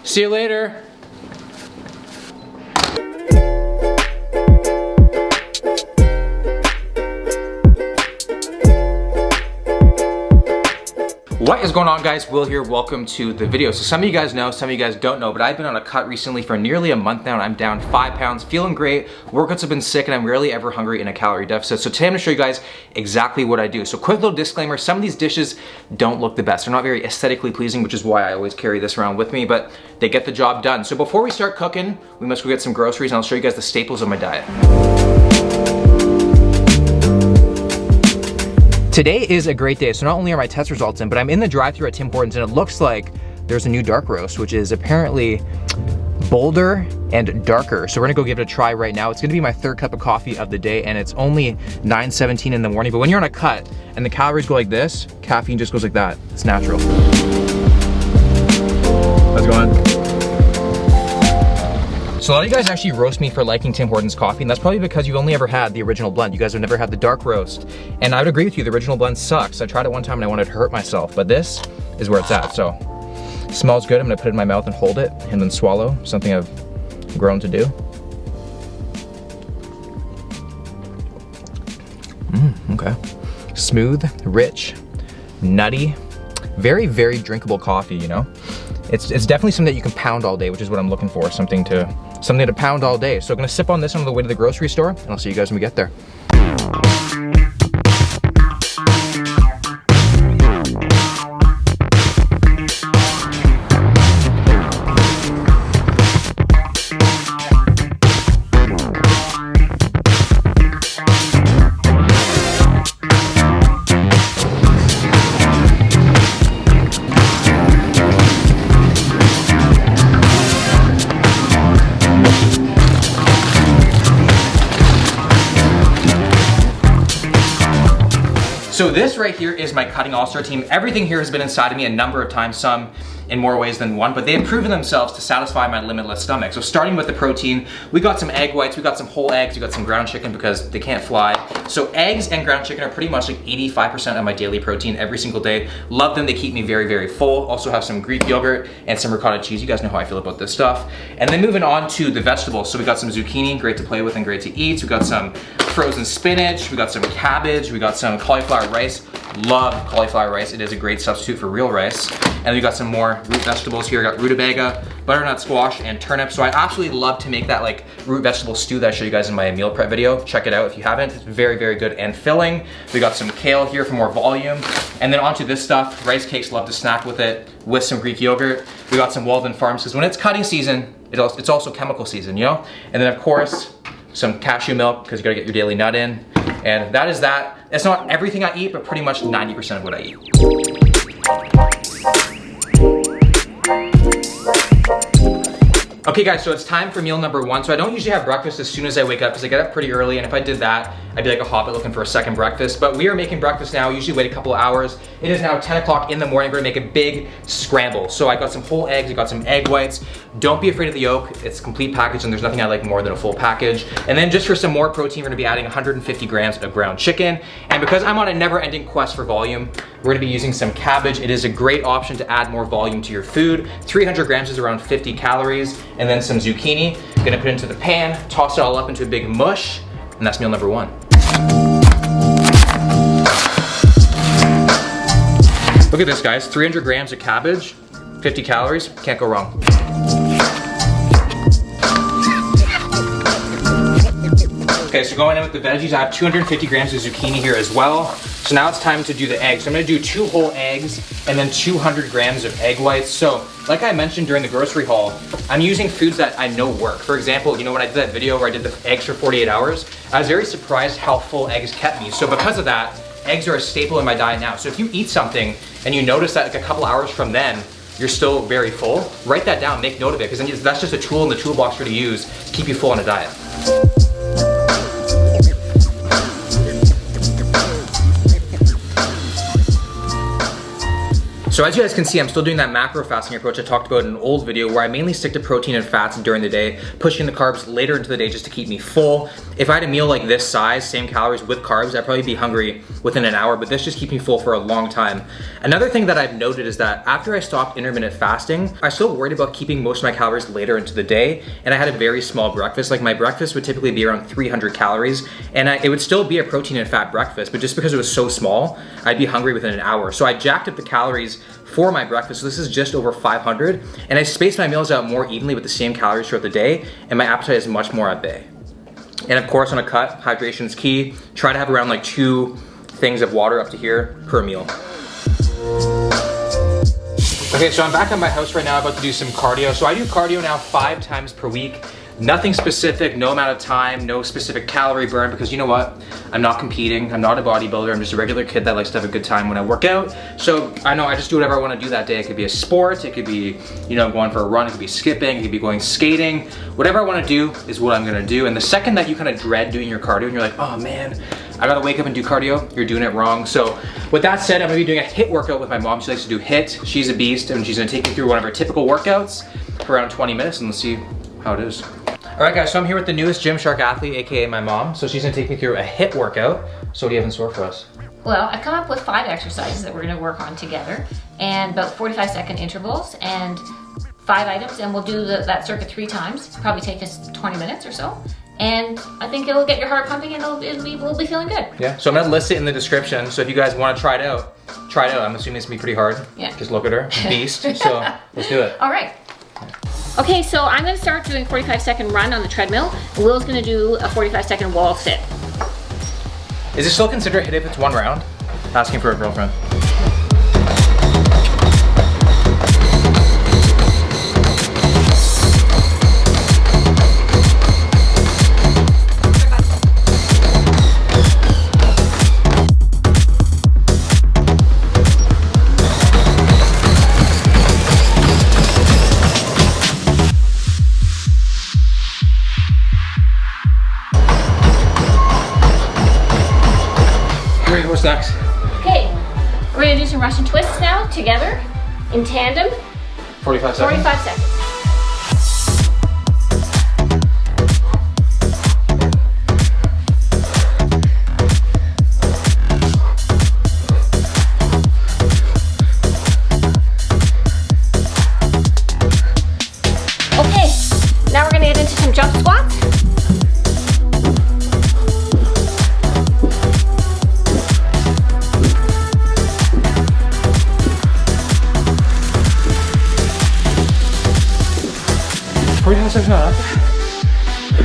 See you later. What is going on, guys? Will here. Welcome to the video. So some of you guys know, some of you guys don't know, but I've been on a cut recently for nearly a month now, and I'm down 5 pounds, feeling great. Workouts have been sick, and I'm rarely ever hungry in a calorie deficit. So today I'm gonna show you guys exactly what I do. So quick little disclaimer, some of these dishes don't look the best. They're not very aesthetically pleasing, which is why I always carry this around with me, but they get the job done. So before we start cooking, we must go get some groceries, and I'll show you guys the staples of my diet. Today is a great day. So not only are my test results in, but I'm in the drive-thru at Tim Hortons, and it looks like there's a new dark roast, which is apparently bolder and darker. So we're gonna go give it a try right now. It's gonna be my third cup of coffee of the day, and it's only 9:17 in the morning. But when you're on a cut and the calories go like this, caffeine just goes like that. It's natural. How's it going? So a lot of you guys actually roast me for liking Tim Hortons coffee, and that's probably because you've only ever had the original blend. You guys have never had the dark roast. And I would agree with you, the original blend sucks. I tried it one time and I wanted to hurt myself, but this is where it's at. So, it smells good. I'm gonna put it in my mouth and hold it and then swallow, something I've grown to do. Okay. Smooth, rich, nutty, very, very drinkable coffee, you know? It's definitely something that you can pound all day, which is what I'm looking for, something to pound all day. So I'm gonna sip on this on the way to the grocery store, and I'll see you guys when we get there. So this right here is my cutting all-star team. Everything here has been inside of me a number of times, some in more ways than one, but they have proven themselves to satisfy my limitless stomach. So starting with the protein, we got some egg whites, we got some whole eggs, we got some ground chicken because they can't fly. So eggs and ground chicken are pretty much like 85% of my daily protein every single day. Love them, they keep me very, very full. Also have some Greek yogurt and some ricotta cheese. You guys know how I feel about this stuff. And then moving on to the vegetables. So we got some zucchini, great to play with and great to eat. So we got some frozen spinach, we got some cabbage, we got some cauliflower rice. Love cauliflower rice. It is a great substitute for real rice. And we got some more root vegetables here. I got rutabaga, butternut squash, and turnip. So I absolutely love to make that like root vegetable stew that I showed you guys in my meal prep video. Check it out if you haven't. It's very, very good and filling. We got some kale here for more volume. And then onto this stuff, rice cakes, love to snack with it, with some Greek yogurt. We got some Walden Farms, because when it's cutting season, it's also chemical season, you know? And then of course, some cashew milk, because you gotta get your daily nut in. And that is that. It's not everything I eat, but pretty much 90% of what I eat. Okay guys, so it's time for meal number one. So I don't usually have breakfast as soon as I wake up because I get up pretty early, and if I did that, I'd be like a hobbit looking for a second breakfast. But we are making breakfast now, usually wait a couple of hours. It is now 10 o'clock in the morning. We're gonna make a big scramble. So I got some whole eggs, I got some egg whites. Don't be afraid of the yolk, it's a complete package and there's nothing I like more than a full package. And then just for some more protein, we're gonna be adding 150 grams of ground chicken. And because I'm on a never-ending quest for volume, we're gonna be using some cabbage. It is a great option to add more volume to your food. 300 grams is around 50 calories. And then some zucchini. Gonna put it into the pan, toss it all up into a big mush, and that's meal number one. Look at this, guys. 300 grams of cabbage, 50 calories, can't go wrong. Okay, so going in with the veggies, I have 250 grams of zucchini here as well. So now it's time to do the eggs. So I'm gonna do 2 whole eggs and then 200 grams of egg whites. So like I mentioned during the grocery haul, I'm using foods that I know work. For example, you know when I did that video where I did the eggs for 48 hours, I was very surprised how full eggs kept me. So because of that, eggs are a staple in my diet now. So if you eat something and you notice that like a couple hours from then, you're still very full, write that down, make note of it, because then that's just a tool in the toolbox for you to use to keep you full on a diet. So as you guys can see, I'm still doing that macro fasting approach I talked about in an old video where I mainly stick to protein and fats during the day, pushing the carbs later into the day just to keep me full. If I had a meal like this size, same calories with carbs, I'd probably be hungry within an hour, but this just keeps me full for a long time. Another thing that I've noted is that after I stopped intermittent fasting, I still worried about keeping most of my calories later into the day, and I had a very small breakfast. Like my breakfast would typically be around 300 calories, and it would still be a protein and fat breakfast, but just because it was so small, I'd be hungry within an hour. So I jacked up the calories for my breakfast. So this is just over 500, and I space my meals out more evenly with the same calories throughout the day, and my appetite is much more at bay. And of course, on a cut, hydration is key. Try to have around like 2 things of water up to here per meal. Okay, so I'm back at my house right now, about to do some cardio. So I do cardio now 5 times per week. Nothing specific, no amount of time, no specific calorie burn, because you know what? I'm not competing, I'm not a bodybuilder, I'm just a regular kid that likes to have a good time when I work out. So I know I just do whatever I want to do that day. It could be a sport, it could be, you know, going for a run, it could be skipping, it could be going skating. Whatever I want to do is what I'm gonna do. And the second that you kind of dread doing your cardio and you're like, oh man, I gotta wake up and do cardio, you're doing it wrong. So with that said, I'm gonna be doing a HIIT workout with my mom. She likes to do HIIT. She's a beast, and she's gonna take me through one of her typical workouts for around 20 minutes, and let's see how it is. All right guys, so I'm here with the newest Gymshark athlete, AKA my mom. So she's gonna take me through a HIIT workout. So what do you have in store for us? Well, I've come up with 5 exercises that we're gonna work on together, and about 45-second intervals, and 5 items, and we'll do that circuit 3 times. Probably take us 20 minutes or so. And I think it'll get your heart pumping, and we'll be feeling good. Yeah, so I'm gonna list it in the description. So if you guys wanna try it out, try it out. I'm assuming it's gonna be pretty hard. Yeah. Just look at her, beast. So let's do it. All right. Okay, so I'm gonna start doing 45-second run on the treadmill. Will's gonna do a 45-second wall sit. Is it still considered HIIT if it's 1 round? Asking for a girlfriend. What's next? Okay, we're gonna do some Russian twists now, together, in tandem. 45 seconds? 45 seconds. Okay, now we're gonna get into some jump squats.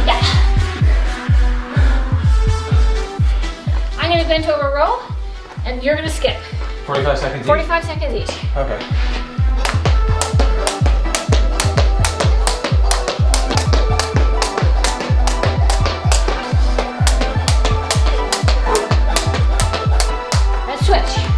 Yeah. I'm gonna bend over row, and you're gonna skip. 45 seconds 45 seconds each. Okay. Let's switch.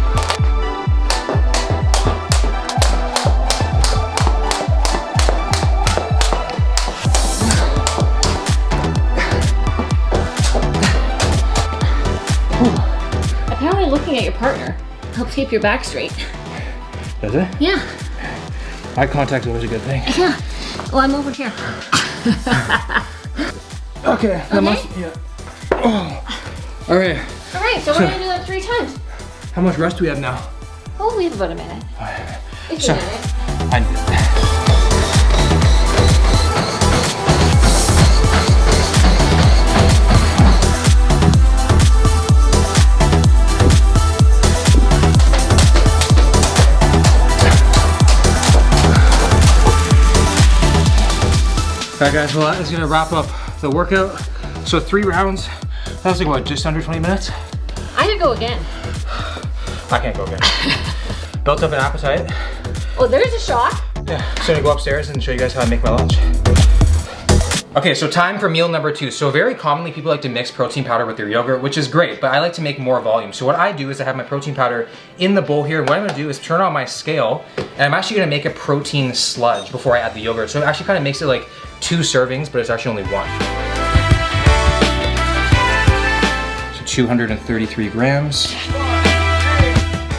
Apparently looking at your partner helps keep your back straight. Does it? Yeah. Eye contact is always a good thing. Yeah. Well, I'm over here. Okay. That must, yeah. Oh. All right. All right, so we're gonna do that 3 times. How much rest do we have now? Oh, we have about a minute. It's a minute. Alright guys, well that is gonna wrap up the workout. So 3 rounds, that was like what, just under 20 minutes? I could go again. I can't go again. Built up an appetite. Oh, there's a shot. Yeah, so I'm gonna go upstairs and show you guys how I make my lunch. Okay, so time for meal number 2. So very commonly people like to mix protein powder with their yogurt, which is great, but I like to make more volume. So what I do is I have my protein powder in the bowl here, and what I'm gonna do is turn on my scale, and I'm actually gonna make a protein sludge before I add the yogurt. So it actually kind of makes it like 2 servings, but it's actually only 1. So 233 grams.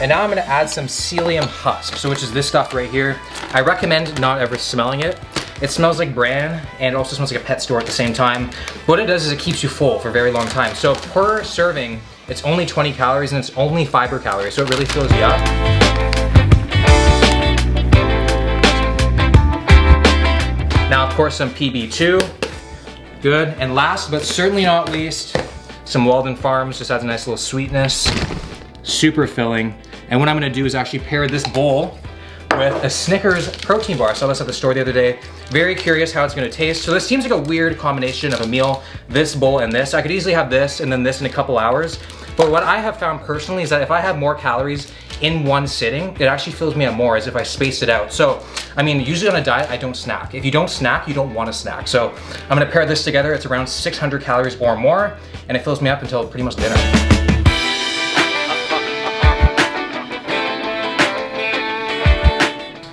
And now I'm gonna add some psyllium husk, so which is this stuff right here. I recommend not ever smelling it. It smells like bran, and it also smells like a pet store at the same time. What it does is it keeps you full for a very long time. So per serving, it's only 20 calories and it's only fiber calories, so it really fills you up. Now, of course, some PB2, good. And last but certainly not least, some Walden Farms, just adds a nice little sweetness, super filling. And what I'm gonna do is actually pair this bowl with a Snickers protein bar. I saw this at the store the other day. Very curious how it's gonna taste. So this seems like a weird combination of a meal, this bowl and this. I could easily have this and then this in a couple hours. But what I have found personally is that if I have more calories in one sitting, it actually fills me up more as if I spaced it out. So, I mean, usually on a diet, I don't snack. If you don't snack, you don't wanna snack. So I'm gonna pair this together. It's around 600 calories or more, and it fills me up until pretty much dinner.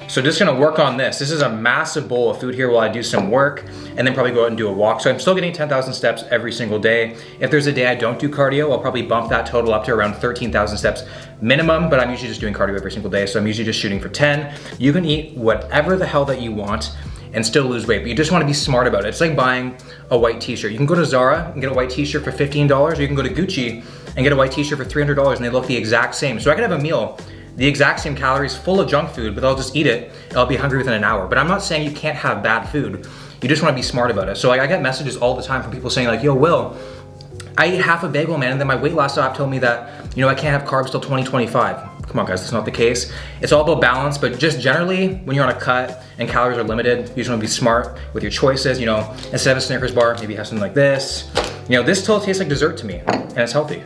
So just gonna work on this. This is a massive bowl of food here while I do some work and then probably go out and do a walk. So I'm still getting 10,000 steps every single day. If there's a day I don't do cardio, I'll probably bump that total up to around 13,000 steps minimum, but I'm usually just doing cardio every single day. So I'm usually just shooting for 10. You can eat whatever the hell that you want and still lose weight, but you just wanna be smart about it. It's like buying a white t-shirt. You can go to Zara and get a white t-shirt for $15, or you can go to Gucci and get a white t-shirt for $300 and they look the exact same. So I could have a meal the exact same calories, full of junk food, but I'll just eat it and I'll be hungry within an hour. But I'm not saying you can't have bad food. You just wanna be smart about it. So like, I get messages all the time from people saying like, yo, Will, I ate half a bagel, man, and then my weight loss app told me that, you know, I can't have carbs till 2025. Come on guys, that's not the case. It's all about balance, but just generally, when you're on a cut and calories are limited, you just wanna be smart with your choices. You know, instead of a Snickers bar, maybe have something like this. You know, this still tastes like dessert to me, and it's healthy.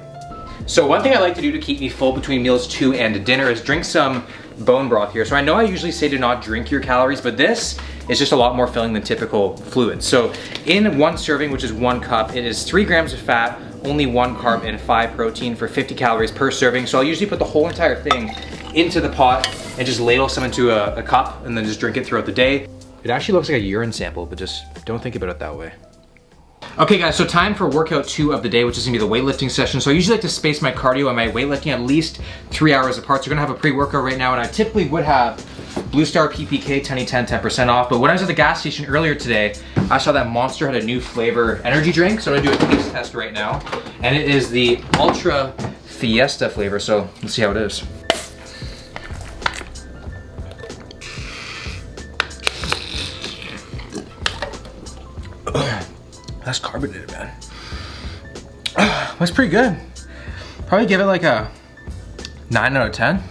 So one thing I like to do to keep me full between meals 2 and dinner is drink some bone broth here. So I know I usually say do not drink your calories, but this is just a lot more filling than typical fluids. So in one serving, which is 1 cup, it is 3 grams of fat, only 1 carb and 5 protein for 50 calories per serving. So I'll usually put the whole entire thing into the pot and just ladle some into a cup and then just drink it throughout the day. It actually looks like a urine sample, but just don't think about it that way. Okay guys, so time for workout 2 of the day, which is gonna be the weightlifting session. So I usually like to space my cardio and my weightlifting at least 3 hours apart. So we're gonna have a pre-workout right now, and I typically would have Blue Star PPK 10-10, 10% off. But when I was at the gas station earlier today, I saw that Monster had a new flavor energy drink. So I'm gonna do a taste test right now. And it is the Ultra Fiesta flavor. So let's see how it is. That's carbonated, man. That's pretty good. Probably give it like a 9 out of 10.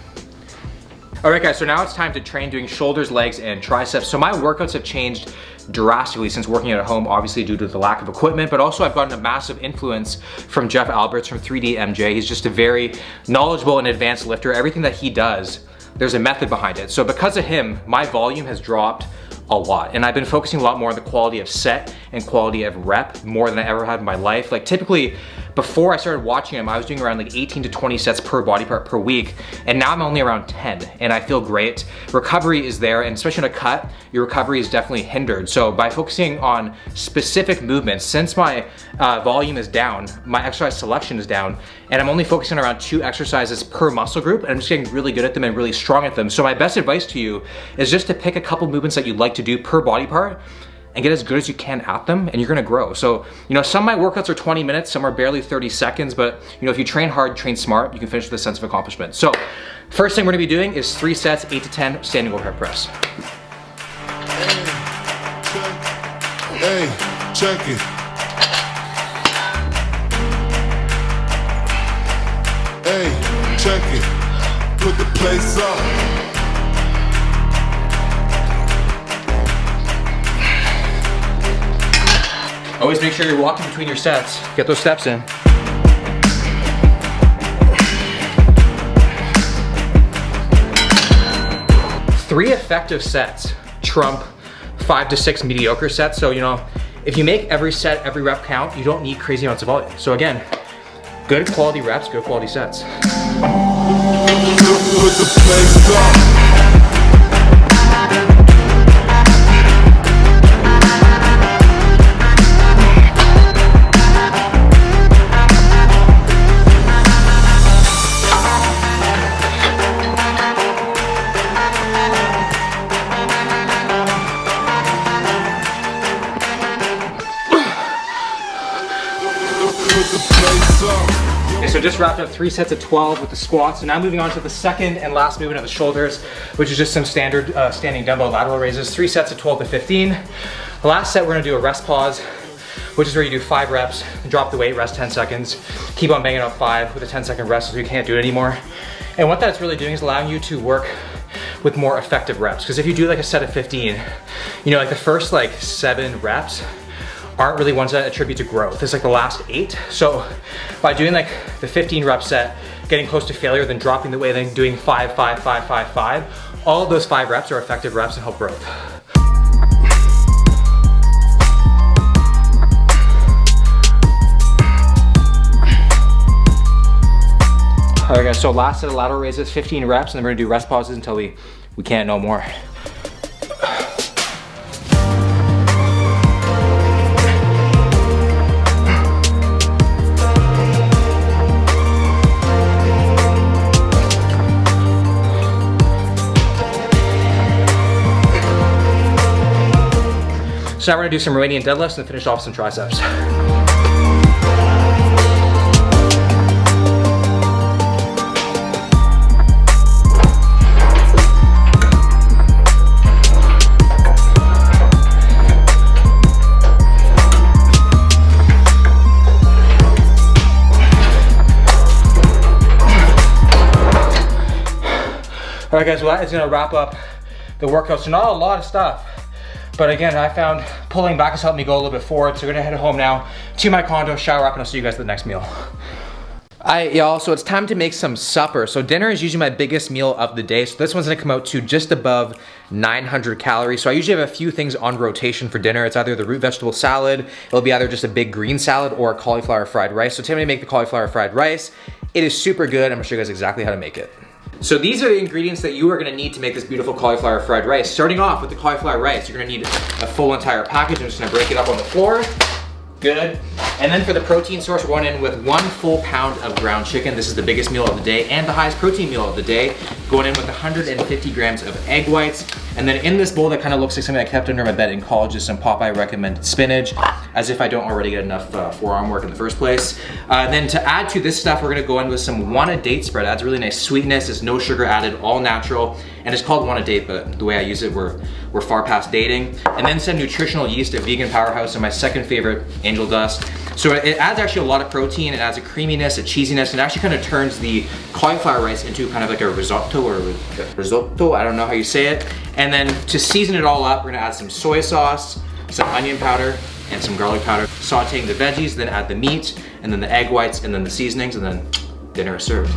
All right guys, so now it's time to train doing shoulders, legs, and triceps. So my workouts have changed drastically since working out at home, obviously due to the lack of equipment, but also I've gotten a massive influence from Jeff Alberts from 3D MJ. He's just a very knowledgeable and advanced lifter. Everything that he does, there's a method behind it. So because of him, my volume has dropped a lot. And I've been focusing a lot more on the quality of set and quality of rep more than I ever had in my life. Like typically, before I started watching him, I was doing around like 18 to 20 sets per body part per week. And now I'm only around 10 and I feel great. Recovery is there, and especially in a cut, your recovery is definitely hindered. So by focusing on specific movements, since my volume is down, my exercise selection is down, and I'm only focusing on around 2 exercises per muscle group, and I'm just getting really good at them and really strong at them. So my best advice to you is just to pick a couple movements that you'd like to do per body part and get as good as you can at them, and you're gonna grow. So, you know, some of my workouts are 20 minutes, some are barely 30 seconds, but you know, if you train hard, train smart, you can finish with a sense of accomplishment. So, first thing we're gonna be doing is 3 sets, 8 to 10 standing overhead press. Hey, check it. Hey, check it. Put the place up. Always make sure you're walking between your sets. Get those steps in. Three effective sets trump 5 to 6 mediocre sets. So, you know, if you make every set, every rep count, you don't need crazy amounts of volume. So again, good quality reps, good quality sets. Put the place up. just wrapped up 3 sets of 12 with the squats. So now moving on to the second and last movement of the shoulders, which is just some standard standing dumbbell lateral raises. 3 sets of 12 to 15. The last set, we're gonna do a rest pause, which is where you do 5 reps, drop the weight, rest 10 seconds, keep on banging out 5 with a 10-second rest if you can't do it anymore. And what that's really doing is allowing you to work with more effective reps. Because if you do like a set of 15, you know, like the first like 7 reps aren't really ones that attribute to growth. It's like the last 8. So by doing like the 15 rep set, getting close to failure, then dropping the weight, then doing 5, 5, 5, 5, 5, all of those 5 reps are effective reps and help growth. All right guys, so last set of lateral raises, 15 reps, and then we're gonna do rest pauses until we can't no more. So now we're gonna do some Romanian deadlifts and finish off some triceps. All right guys, well that is gonna wrap up the workout. So not a lot of stuff, but again, I found pulling back has helped me go a little bit forward. So we're gonna head home now to my condo, shower up, and I'll see you guys at the next meal. Y'all, so it's time to make some supper. So dinner is usually my biggest meal of the day. So this one's gonna come out to just above 900 calories. So I usually have a few things on rotation for dinner. It's either the root vegetable salad, it'll be either just a big green salad or a cauliflower fried rice. So today I'm gonna make the cauliflower fried rice. It is super good. I'm gonna show you guys exactly how to make it. So these are the ingredients that you are gonna need to make this beautiful cauliflower fried rice. Starting off with the cauliflower rice, you're gonna need a full entire package. I'm just gonna break it up on the floor. Good. And then for the protein source, we're going in with 1 full pound of ground chicken. This is the biggest meal of the day and the highest protein meal of the day. Going in with 150 grams of egg whites. And then in this bowl that kind of looks like something I kept under my bed in college is some Popeye recommended spinach, as if I don't already get enough forearm work in the first place. Then to add to this stuff, we're gonna go in with some Wanna date spread. Adds really nice sweetness, there's no sugar added, all natural. And it's called Wanna date, but the way I use it, we're far past dating. And then some nutritional yeast, a vegan powerhouse, and my second favorite, angel dust. So it adds actually a lot of protein, it adds a creaminess, a cheesiness, and it actually kind of turns the cauliflower rice into kind of like a risotto, I don't know how you say it. And then to season it all up, we're gonna add some soy sauce, some onion powder, and some garlic powder. Sauteing the veggies, then add the meat, and then the egg whites, and then the seasonings, and then dinner is served.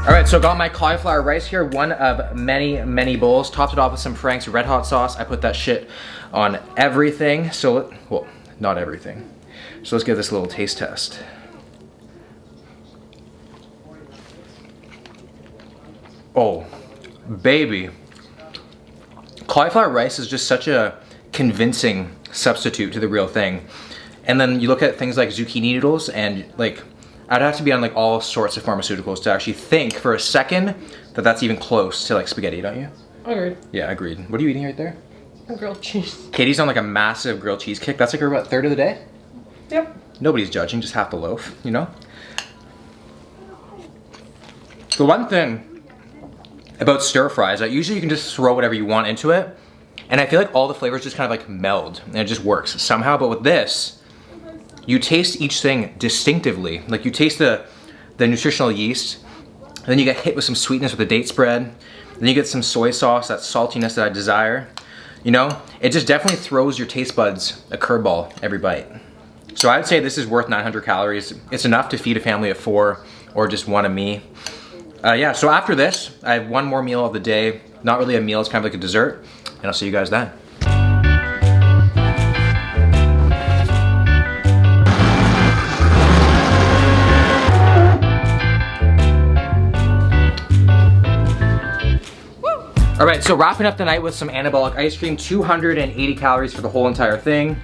All right, so got my cauliflower rice here, one of many, many bowls. Topped it off with some Frank's Red Hot sauce. I put that shit on everything. So, well, not everything. So let's give this a little taste test. Oh, baby. Cauliflower rice is just such a convincing substitute to the real thing. And then you look at things like zucchini noodles and like, I'd have to be on like all sorts of pharmaceuticals to actually think for a second that that's even close to like spaghetti, don't you? Agreed. Yeah, agreed. What are you eating right there? A grilled cheese. Katie's on like a massive grilled cheese kick. That's like her, what, third of the day? Yep. Nobody's judging, just half the loaf, you know? The one thing about stir fry is that usually you can just throw whatever you want into it, and I feel like all the flavors just kind of like meld, and it just works somehow. But with this, you taste each thing distinctively. Like you taste the nutritional yeast, and then you get hit with some sweetness with the date spread, then you get some soy sauce, that saltiness that I desire. You know, it just definitely throws your taste buds a curveball every bite. So I'd say this is worth 900 calories. It's enough to feed a family of 4 or just one of me. Yeah, so after this, I have one more meal of the day. Not really a meal, it's kind of like a dessert, and I'll see you guys then. All right, so wrapping up the night with some anabolic ice cream, 280 calories for the whole entire thing.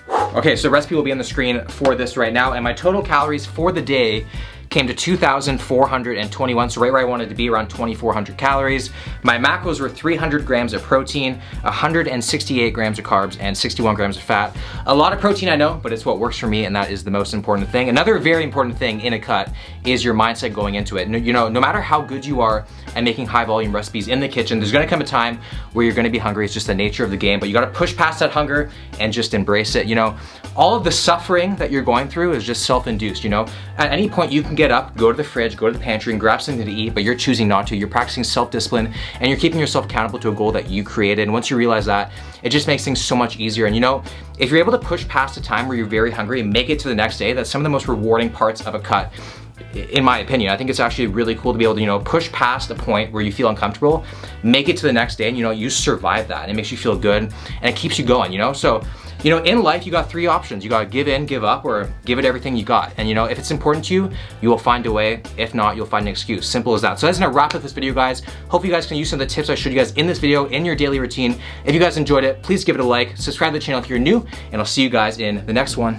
Okay, so the recipe will be on the screen for this right now, and my total calories for the day came to 2,421, so right where I wanted to be, around 2,400 calories. My macros were 300 grams of protein, 168 grams of carbs, and 61 grams of fat. A lot of protein, I know, but it's what works for me, and that is the most important thing. Another very important thing in a cut is your mindset going into it. You know, no matter how good you are at making high volume recipes in the kitchen, there's gonna come a time where you're gonna be hungry. It's just the nature of the game, but you gotta push past that hunger and just embrace it. You know, all of the suffering that you're going through is just self-induced, you know? At any point you can get up, go to the fridge, go to the pantry and grab something to eat, but you're choosing not to. You're practicing self-discipline and you're keeping yourself accountable to a goal that you created. And once you realize that, it just makes things so much easier. And you know, if you're able to push past a time where you're very hungry and make it to the next day, that's some of the most rewarding parts of a cut. In my opinion, I think it's actually really cool to be able to, you know, push past a point where you feel uncomfortable, make it to the next day, and you know, you survive that, and it makes you feel good, and it keeps you going, you know? So, you know, in life, you got three options. You gotta give in, give up, or give it everything you got. And you know, if it's important to you, you will find a way. If not, you'll find an excuse. Simple as that. So that's gonna wrap up this video, guys. Hope you guys can use some of the tips I showed you guys in this video in your daily routine. If you guys enjoyed it, please give it a like, subscribe to the channel if you're new, and I'll see you guys in the next one.